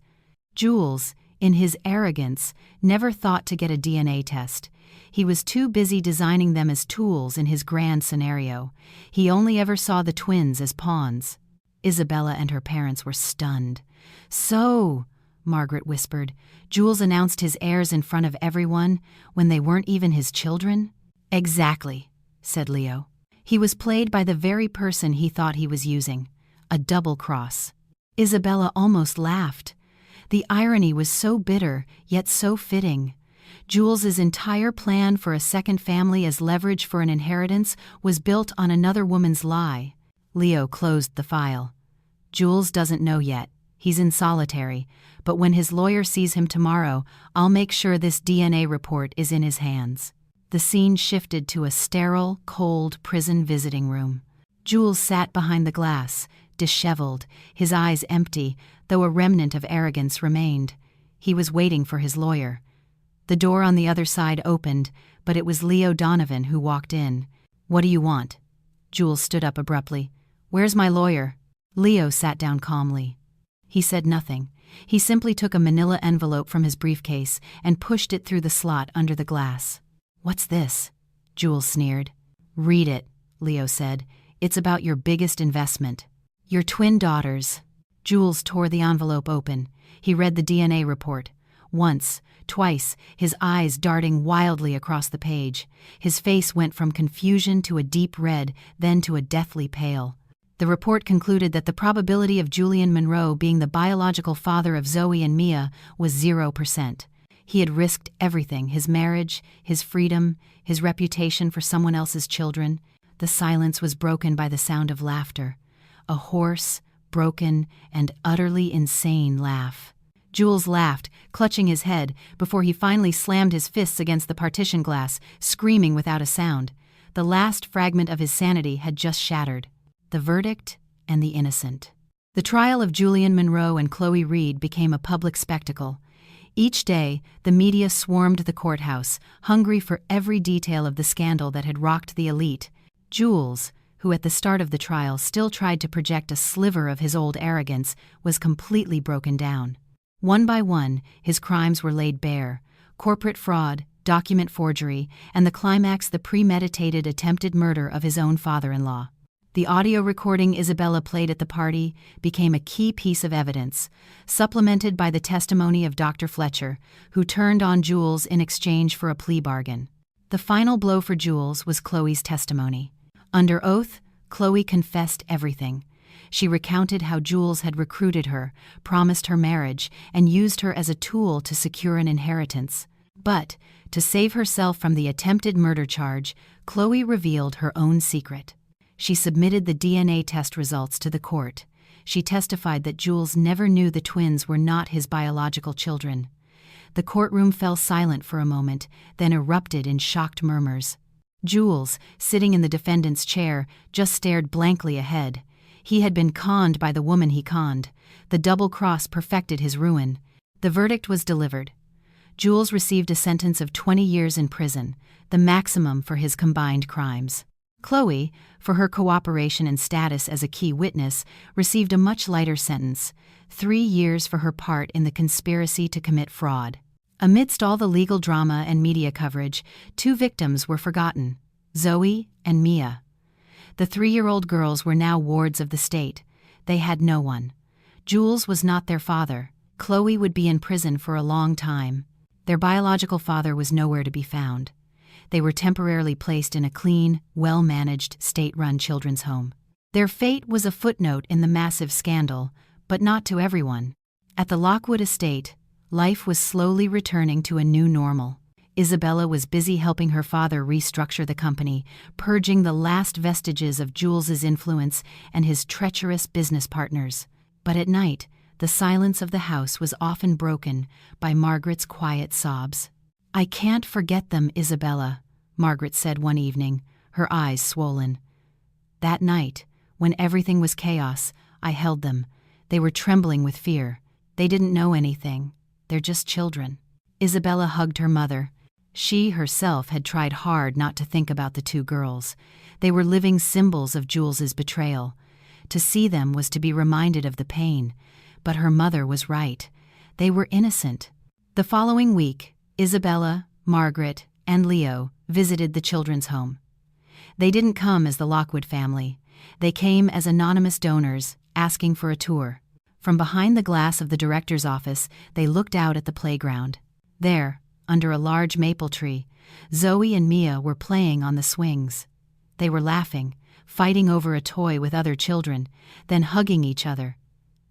Jules, in his arrogance, never thought to get a DNA test. He was too busy designing them as tools in his grand scenario. He only ever saw the twins as pawns. Isabella and her parents were stunned. "So," Margaret whispered, "Jules announced his heirs in front of everyone when they weren't even his children?" "Exactly," said Leo. He was played by the very person he thought he was using, a double cross. Isabella almost laughed. The irony was so bitter, yet so fitting. Jules's entire plan for a second family as leverage for an inheritance was built on another woman's lie. Leo closed the file. "Jules doesn't know yet. He's in solitary, but when his lawyer sees him tomorrow, I'll make sure this DNA report is in his hands." The scene shifted to a sterile, cold prison visiting room. Jules sat behind the glass, disheveled, his eyes empty, though a remnant of arrogance remained. He was waiting for his lawyer. The door on the other side opened, but it was Leo Donovan who walked in. "What do you want?" Jules stood up abruptly. "Where's my lawyer?" Leo sat down calmly. He said nothing. He simply took a manila envelope from his briefcase and pushed it through the slot under the glass. "What's this?" Jules sneered. "Read it," Leo said. "It's about your biggest investment. Your twin daughters." Jules tore the envelope open. He read the DNA report. Once, twice, his eyes darting wildly across the page. His face went from confusion to a deep red, then to a deathly pale. The report concluded that the probability of Julian Monroe being the biological father of Zoe and Mia was 0%. He had risked everything: his marriage, his freedom, his reputation for someone else's children. The silence was broken by the sound of laughter. A hoarse, broken, and utterly insane laugh. Jules laughed, clutching his head, before he finally slammed his fists against the partition glass, screaming without a sound. The last fragment of his sanity had just shattered. The verdict and the innocent. The trial of Julian Monroe and Chloe Reed became a public spectacle. Each day, the media swarmed the courthouse, hungry for every detail of the scandal that had rocked the elite. Jules, who at the start of the trial still tried to project a sliver of his old arrogance, was completely broken down. One by one, his crimes were laid bare: corporate fraud, document forgery, and the climax, the premeditated attempted murder of his own father-in-law. The audio recording Isabella played at the party became a key piece of evidence, supplemented by the testimony of Dr. Fletcher, who turned on Jules in exchange for a plea bargain. The final blow for Jules was Chloe's testimony. Under oath, Chloe confessed everything. She recounted how Jules had recruited her, promised her marriage, and used her as a tool to secure an inheritance. But, to save herself from the attempted murder charge, Chloe revealed her own secret. She submitted the DNA test results to the court. She testified that Jules never knew the twins were not his biological children. The courtroom fell silent for a moment, then erupted in shocked murmurs. Jules, sitting in the defendant's chair, just stared blankly ahead. He had been conned by the woman he conned. The double cross perfected his ruin. The verdict was delivered. Jules received a sentence of 20 years in prison, the maximum for his combined crimes. Chloe, for her cooperation and status as a key witness, received a much lighter sentence: 3 years for her part in the conspiracy to commit fraud. Amidst all the legal drama and media coverage, 2 victims were forgotten: Zoe and Mia. The 3-year-old girls were now wards of the state. They had no one. Jules was not their father. Chloe would be in prison for a long time. Their biological father was nowhere to be found. They were temporarily placed in a clean, well-managed, state-run children's home. Their fate was a footnote in the massive scandal, but not to everyone. At the Lockwood estate, life was slowly returning to a new normal. Isabella was busy helping her father restructure the company, purging the last vestiges of Jules's influence and his treacherous business partners. But at night, the silence of the house was often broken by Margaret's quiet sobs. "I can't forget them, Isabella," Margaret said one evening, her eyes swollen. "That night, when everything was chaos, I held them. They were trembling with fear. They didn't know anything. They're just children. Isabella hugged her mother. She herself had tried hard not to think about the two girls. They were living symbols of Jules's betrayal. To see them was to be reminded of the pain. But her mother was right. They were innocent. The following week, Isabella, Margaret, and Leo visited the children's home. They didn't come as the Lockwood family. They came as anonymous donors, asking for a tour. From behind the glass of the director's office, they looked out at the playground. There, under a large maple tree, Zoe and Mia were playing on the swings. They were laughing, fighting over a toy with other children, then hugging each other.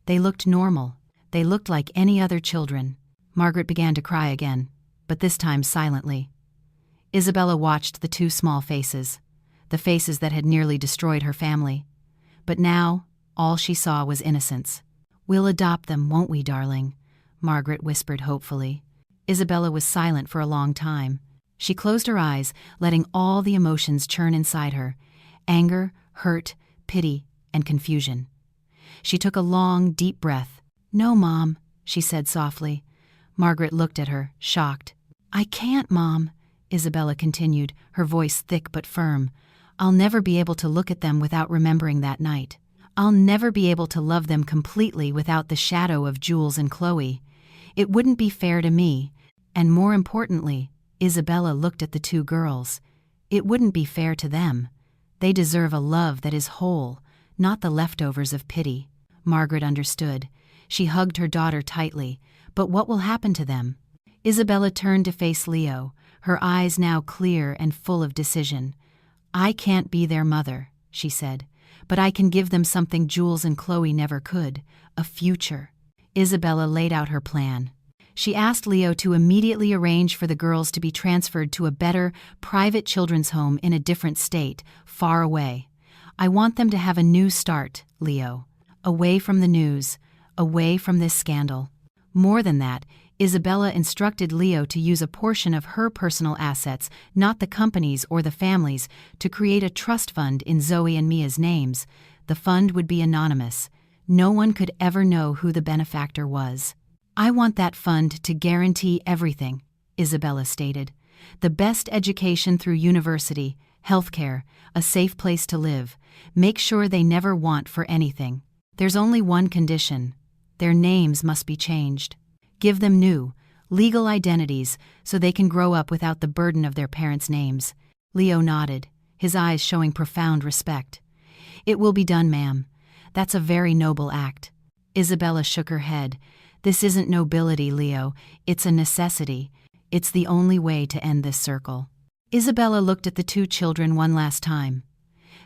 They looked normal. They looked like any other children. Margaret began to cry again, but this time silently. Isabella watched the two small faces, the faces that had nearly destroyed her family. But now, all she saw was innocence. "We'll adopt them, won't we, darling?" Margaret whispered hopefully. Isabella was silent for a long time. She closed her eyes, letting all the emotions churn inside her: anger, hurt, pity, and confusion. She took a long, deep breath. "No, Mom," she said softly. Margaret looked at her, shocked. "I can't, Mom," Isabella continued, her voice thick but firm. "I'll never be able to look at them without remembering that night. I'll never be able to love them completely without the shadow of Jules and Chloe. It wouldn't be fair to me. And more importantly," Isabella looked at the two girls, "it wouldn't be fair to them. They deserve a love that is whole, not the leftovers of pity." Margaret understood. She hugged her daughter tightly. "But what will happen to them?" Isabella turned to face Leo, her eyes now clear and full of decision. "I can't be their mother," she said, "but I can give them something Jules and Chloe never could: a future." Isabella laid out her plan. She asked Leo to immediately arrange for the girls to be transferred to a better, private children's home in a different state, far away. "I want them to have a new start, Leo. Away from the news, away from this scandal." More than that, Isabella instructed Leo to use a portion of her personal assets, not the company's or the family's, to create a trust fund in Zoe and Mia's names. The fund would be anonymous. No one could ever know who the benefactor was. "I want that fund to guarantee everything," Isabella stated. "The best education through university, healthcare, a safe place to live. Make sure they never want for anything. There's only one condition: their names must be changed. Give them new, legal identities so they can grow up without the burden of their parents' names." Leo nodded, his eyes showing profound respect. "It will be done, ma'am. That's a very noble act." Isabella shook her head. "This isn't nobility, Leo. It's a necessity. It's the only way to end this circle." Isabella looked at the two children one last time.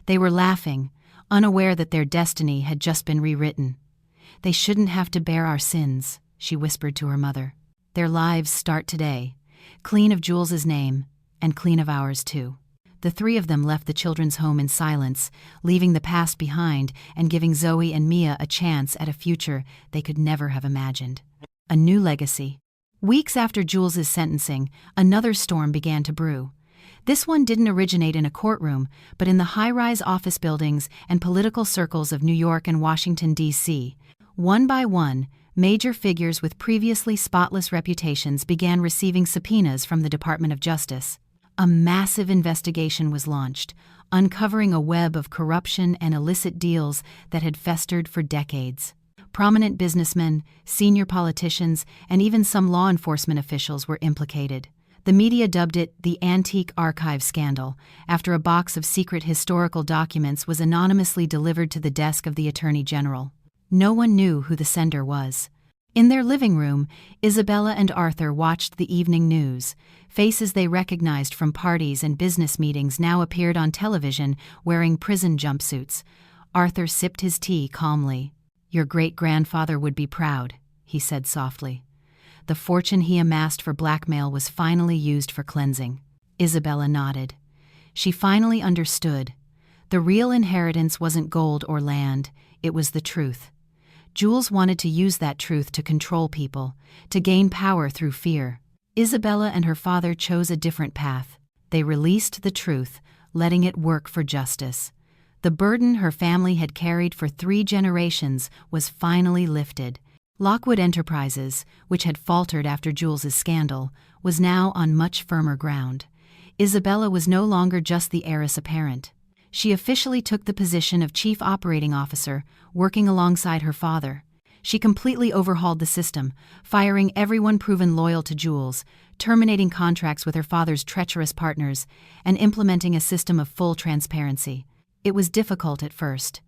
They were laughing, unaware that their destiny had just been rewritten. "They shouldn't have to bear our sins," she whispered to her mother. "Their lives start today, clean of Jules's name, and clean of ours too." The three of them left the children's home in silence, leaving the past behind and giving Zoe and Mia a chance at a future they could never have imagined. A new legacy. Weeks after Jules's sentencing, another storm began to brew. This one didn't originate in a courtroom, but in the high-rise office buildings and political circles of New York and Washington, D.C. One by one, major figures with previously spotless reputations began receiving subpoenas from the Department of Justice. A massive investigation was launched, uncovering a web of corruption and illicit deals that had festered for decades. Prominent businessmen, senior politicians, and even some law enforcement officials were implicated. The media dubbed it the Antique Archive Scandal, after a box of secret historical documents was anonymously delivered to the desk of the Attorney General. No one knew who the sender was. In their living room, Isabella and Arthur watched the evening news. Faces they recognized from parties and business meetings now appeared on television wearing prison jumpsuits. Arthur sipped his tea calmly. "Your great-grandfather would be proud," he said softly. The fortune he amassed for blackmail was finally used for cleansing. Isabella nodded. She finally understood. The real inheritance wasn't gold or land, it was the truth. Jules wanted to use that truth to control people, to gain power through fear. Isabella and her father chose a different path. They released the truth, letting it work for justice. The burden her family had carried for 3 generations was finally lifted. Lockwood Enterprises, which had faltered after Jules's scandal, was now on much firmer ground. Isabella was no longer just the heiress apparent. She officially took the position of chief operating officer, working alongside her father. She completely overhauled the system, firing everyone proven loyal to Jules, terminating contracts with her father's treacherous partners, and implementing a system of full transparency. It was difficult at first.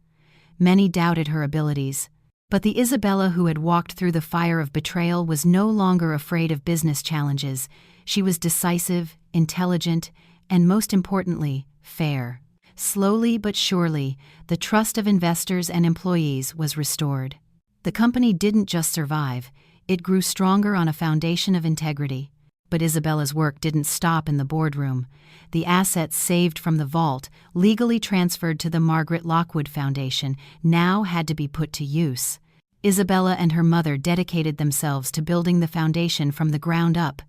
Many doubted her abilities. But the Isabella who had walked through the fire of betrayal was no longer afraid of business challenges. She was decisive, intelligent, and most importantly, fair. Slowly but surely, the trust of investors and employees was restored. The company didn't just survive, it grew stronger on a foundation of integrity. But Isabella's work didn't stop in the boardroom. The assets saved from the vault, legally transferred to the Margaret Lockwood Foundation, now had to be put to use. Isabella and her mother dedicated themselves to building the foundation from the ground up.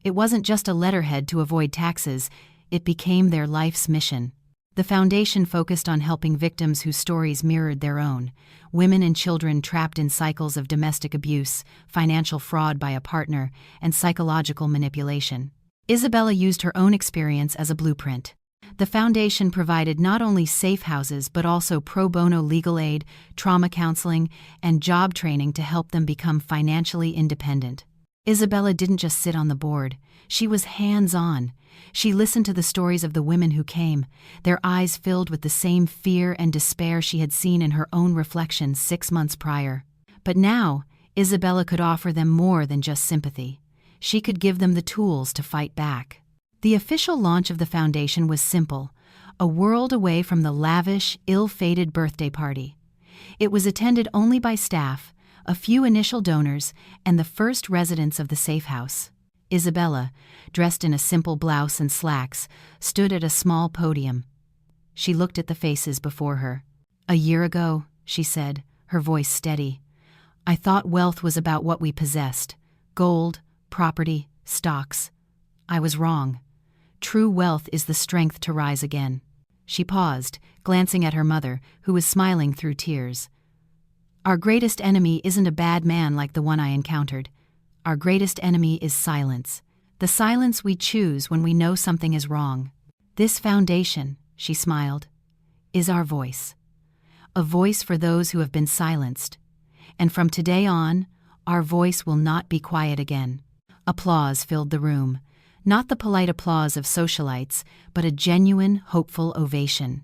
It wasn't just a letterhead to avoid taxes, it became their life's mission. The foundation focused on helping victims whose stories mirrored their own, women and children trapped in cycles of domestic abuse, financial fraud by a partner, and psychological manipulation. Isabella used her own experience as a blueprint. The foundation provided not only safe houses but also pro bono legal aid, trauma counseling, and job training to help them become financially independent. Isabella didn't just sit on the board, she was hands-on. She listened to the stories of the women who came, their eyes filled with the same fear and despair she had seen in her own reflection 6 months prior. But now, Isabella could offer them more than just sympathy. She could give them the tools to fight back. The official launch of the foundation was simple, a world away from the lavish, ill-fated birthday party. It was attended only by staff, a few initial donors, and the first residents of the safe house. Isabella, dressed in a simple blouse and slacks, stood at a small podium. She looked at the faces before her. "A year ago," she said, her voice steady, "I thought wealth was about what we possessed. Gold, property, stocks. I was wrong. True wealth is the strength to rise again." She paused, glancing at her mother, who was smiling through tears. "Our greatest enemy isn't a bad man like the one I encountered. Our greatest enemy is silence. The silence we choose when we know something is wrong. This foundation," she smiled, "is our voice. A voice for those who have been silenced. And from today on, our voice will not be quiet again." Applause filled the room. Not the polite applause of socialites, but a genuine, hopeful ovation.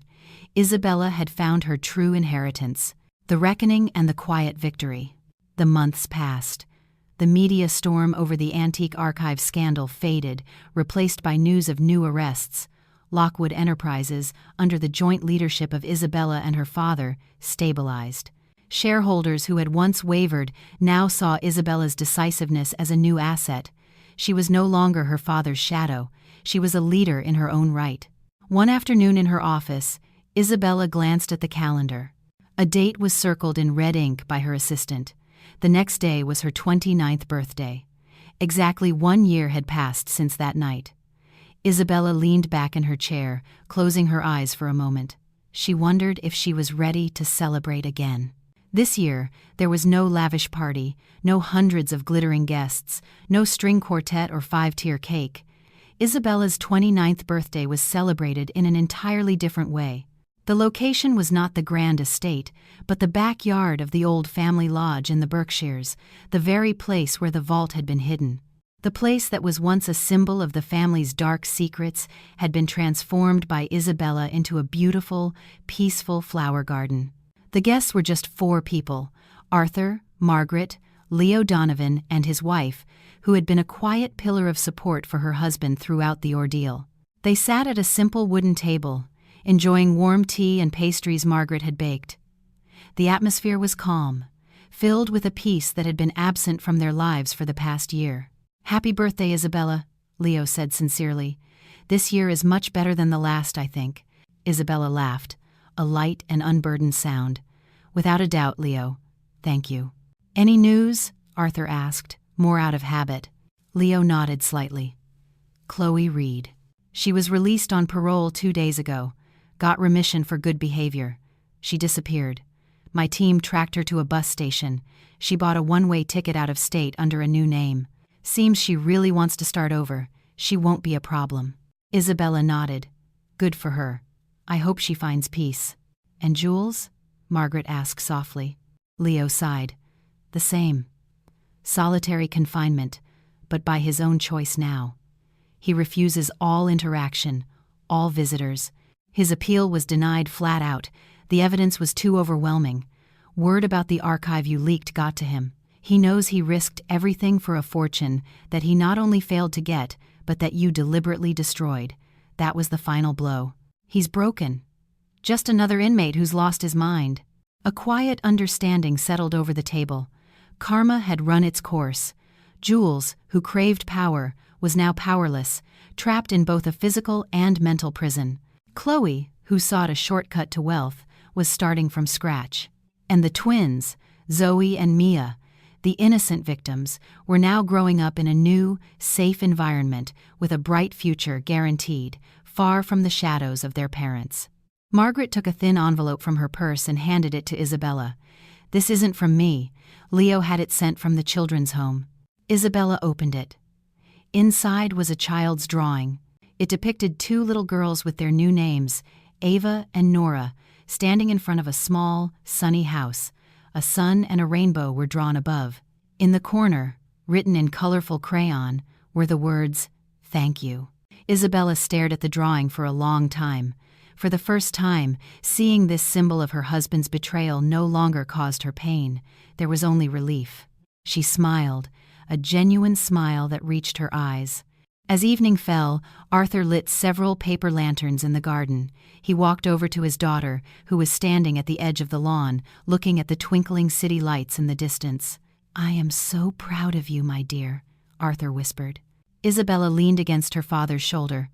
Isabella had found her true inheritance, the reckoning and the quiet victory. The months passed. The media storm over the Antique Archives scandal faded, replaced by news of new arrests. Lockwood Enterprises, under the joint leadership of Isabella and her father, stabilized. Shareholders who had once wavered now saw Isabella's decisiveness as a new asset. She was no longer her father's shadow. She was a leader in her own right. One afternoon in her office, Isabella glanced at the calendar. A date was circled in red ink by her assistant. The next day was her 29th birthday. Exactly 1 year had passed since that night. Isabella leaned back in her chair, closing her eyes for a moment. She wondered if she was ready to celebrate again. This year, there was no lavish party, no hundreds of glittering guests, no string quartet or 5-tier cake. Isabella's 29th birthday was celebrated in an entirely different way. The location was not the grand estate, but the backyard of the old family lodge in the Berkshires, the very place where the vault had been hidden. The place that was once a symbol of the family's dark secrets had been transformed by Isabella into a beautiful, peaceful flower garden. The guests were just 4 people: Arthur, Margaret, Leo Donovan, and his wife, who had been a quiet pillar of support for her husband throughout the ordeal. They sat at a simple wooden table, enjoying warm tea and pastries Margaret had baked. The atmosphere was calm, filled with a peace that had been absent from their lives for the past year. "Happy birthday, Isabella," Leo said sincerely. "This year is much better than the last, I think." Isabella laughed, a light and unburdened sound. "Without a doubt, Leo. Thank you." "Any news?" Arthur asked, more out of habit. Leo nodded slightly. "Chloe Reed. She was released on parole 2 days ago. Got remission for good behavior. She disappeared. My team tracked her to a bus station. She bought a one-way ticket out of state under a new name. Seems she really wants to start over. She won't be a problem. Isabella nodded. Good for her. I hope she finds peace. And Jules? Margaret asked softly. Leo sighed. The same. Solitary confinement, but by his own choice now. He refuses all interaction, all visitors. His appeal was denied flat out. The evidence was too overwhelming. Word about the archive you leaked got to him. He knows he risked everything for a fortune that he not only failed to get, but that you deliberately destroyed. That was the final blow. He's broken. Just another inmate who's lost his mind. A quiet understanding settled over the table. Karma had run its course. Jules, who craved power, was now powerless, trapped in both a physical and mental prison. Chloe, who sought a shortcut to wealth, was starting from scratch. And the twins, Zoe and Mia, the innocent victims, were now growing up in a new, safe environment with a bright future guaranteed, far from the shadows of their parents. Margaret took a thin envelope from her purse and handed it to Isabella. This isn't from me. Leo had it sent from the children's home. Isabella opened it. Inside was a child's drawing. It depicted two little girls with their new names, Ava and Nora, standing in front of a small, sunny house. A sun and a rainbow were drawn above. In the corner, written in colorful crayon, were the words, "Thank you." Isabella stared at the drawing for a long time. For the first time, seeing this symbol of her husband's betrayal no longer caused her pain. There was only relief. She smiled, a genuine smile that reached her eyes. As evening fell, Arthur lit several paper lanterns in the garden. He walked over to his daughter, who was standing at the edge of the lawn, looking at the twinkling city lights in the distance. "I am so proud of you, my dear," Arthur whispered. Isabella leaned against her father's shoulder.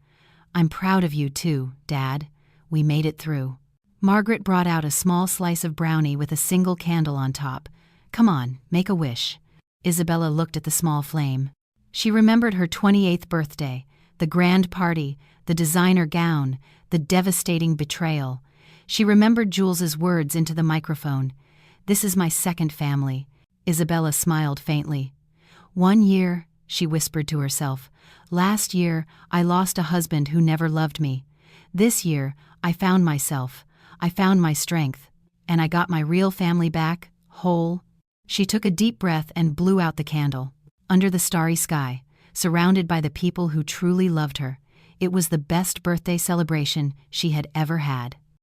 "I'm proud of you too, Dad. We made it through." Margaret brought out a small slice of brownie with a single candle on top. "Come on, make a wish." Isabella looked at the small flame. She remembered her 28th birthday, the grand party, the designer gown, the devastating betrayal. She remembered Jules's words into the microphone. "This is my second family." Isabella smiled faintly. "1 year," she whispered to herself. "Last year, I lost a husband who never loved me. This year, I found myself. I found my strength. And I got my real family back, whole." She took a deep breath and blew out the candle. Under the starry sky, surrounded by the people who truly loved her, it was the best birthday celebration she had ever had.